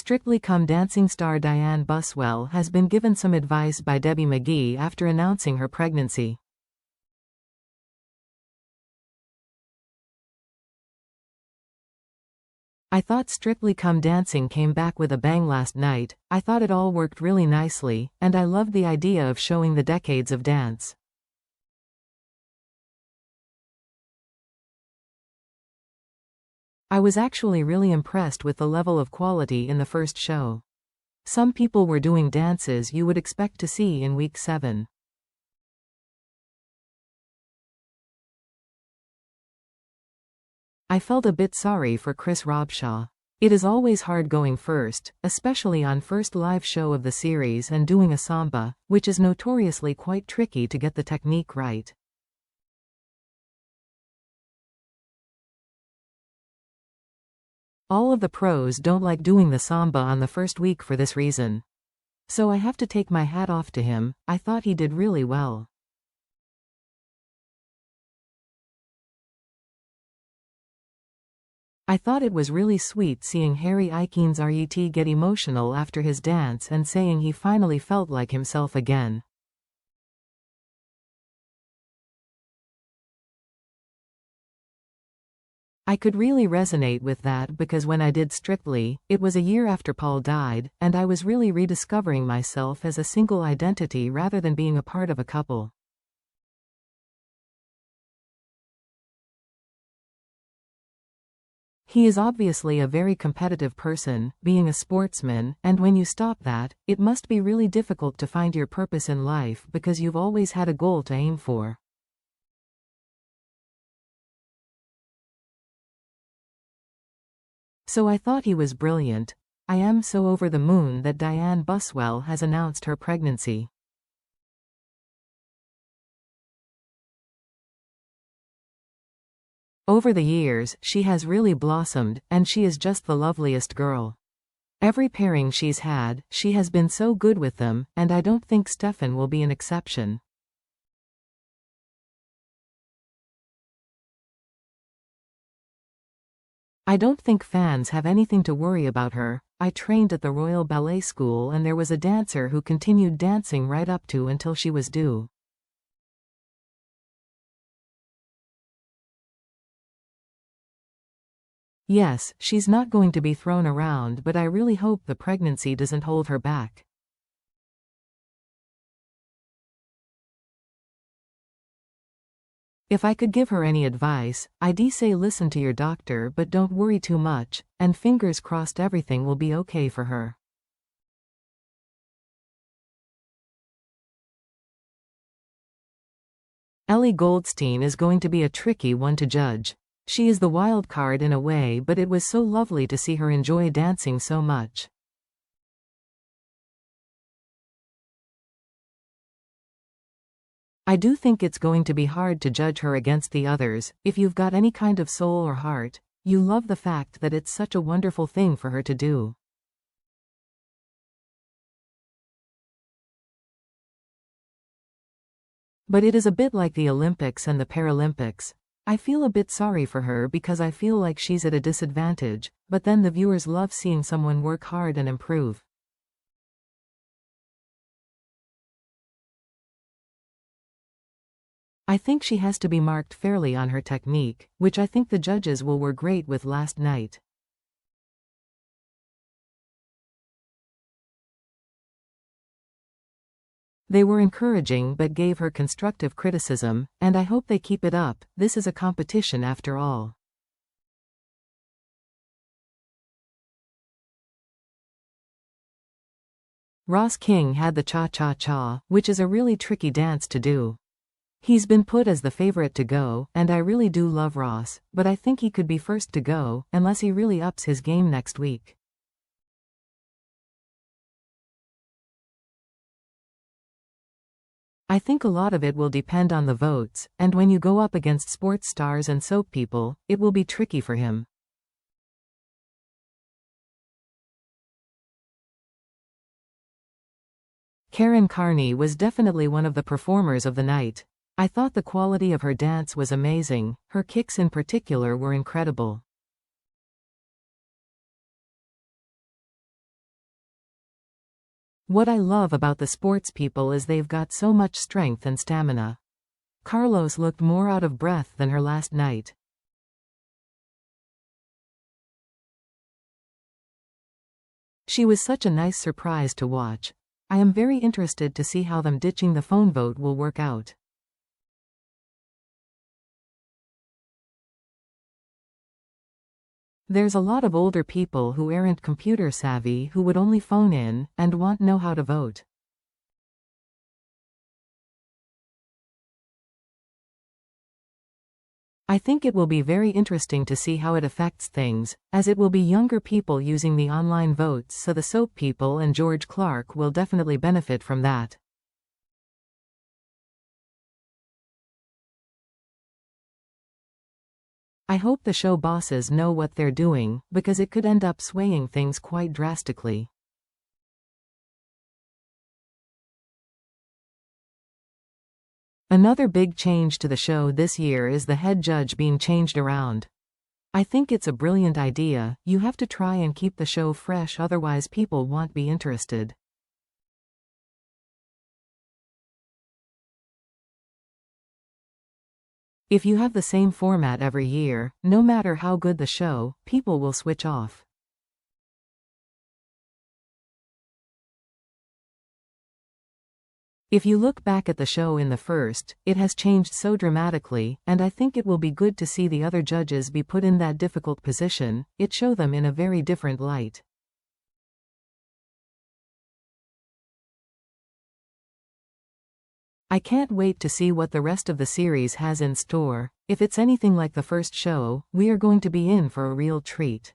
Strictly Come Dancing star Dianne Buswell has been given some advice by Debbie McGee after announcing her pregnancy. I thought Strictly Come Dancing came back with a bang last night. I thought it all worked really nicely, and I loved the idea of showing the decades of dance. I was actually really impressed with the level of quality in the first show. Some people were doing dances you would expect to see in week 7. I felt a bit sorry for Chris Robshaw. It is always hard going first, especially on first live show of the series and doing a samba, which is notoriously quite tricky to get the technique right. All of the pros don't like doing the samba on the first week for this reason. So I have to take my hat off to him. I thought he did really well. I thought it was really sweet seeing Harry Ikeens RET get emotional after his dance and saying he finally felt like himself again. I could really resonate with that because when I did Strictly, it was a year after Paul died, and I was really rediscovering myself as a single identity rather than being a part of a couple. He is obviously a very competitive person, being a sportsman, and when you stop that, it must be really difficult to find your purpose in life because you've always had a goal to aim for. So I thought he was brilliant. I am so over the moon that Dianne Buswell has announced her pregnancy. Over the years, she has really blossomed, and she is just the loveliest girl. Every pairing she's had, she has been so good with them, and I don't think Stefan will be an exception. I don't think fans have anything to worry about her. I trained at the Royal Ballet School and there was a dancer who continued dancing right up to until she was due. Yes, she's not going to be thrown around, but I really hope the pregnancy doesn't hold her back. If I could give her any advice, I'd say listen to your doctor but don't worry too much, and fingers crossed everything will be okay for her. Ellie Goldstein is going to be a tricky one to judge. She is the wild card in a way, but it was so lovely to see her enjoy dancing so much. I do think it's going to be hard to judge her against the others. If you've got any kind of soul or heart, you love the fact that it's such a wonderful thing for her to do. But it is a bit like the Olympics and the Paralympics. I feel a bit sorry for her because I feel like she's at a disadvantage, but then the viewers love seeing someone work hard and improve. I think she has to be marked fairly on her technique, which I think the judges were great with last night. They were encouraging but gave her constructive criticism, and I hope they keep it up. This is a competition after all. Ross King had the cha-cha-cha, which is a really tricky dance to do. He's been put as the favorite to go, and I really do love Ross, but I think he could be first to go, unless he really ups his game next week. I think a lot of it will depend on the votes, and when you go up against sports stars and soap people, it will be tricky for him. Karen Carney was definitely one of the performers of the night. I thought the quality of her dance was amazing, her kicks in particular were incredible. What I love about the sports people is they've got so much strength and stamina. Carlos looked more out of breath than her last night. She was such a nice surprise to watch. I am very interested to see how them ditching the phone vote will work out. There's a lot of older people who aren't computer savvy who would only phone in and want to know how to vote. I think it will be very interesting to see how it affects things, as it will be younger people using the online votes, so the soap people and George Clark will definitely benefit from that. I hope the show bosses know what they're doing, because it could end up swaying things quite drastically. Another big change to the show this year is the head judge being changed around. I think it's a brilliant idea. You have to try and keep the show fresh, otherwise people won't be interested. If you have the same format every year, no matter how good the show, people will switch off. If you look back at the show in the first, it has changed so dramatically, and I think it will be good to see the other judges be put in that difficult position. It shows them in a very different light. I can't wait to see what the rest of the series has in store. If it's anything like the first show, we are going to be in for a real treat.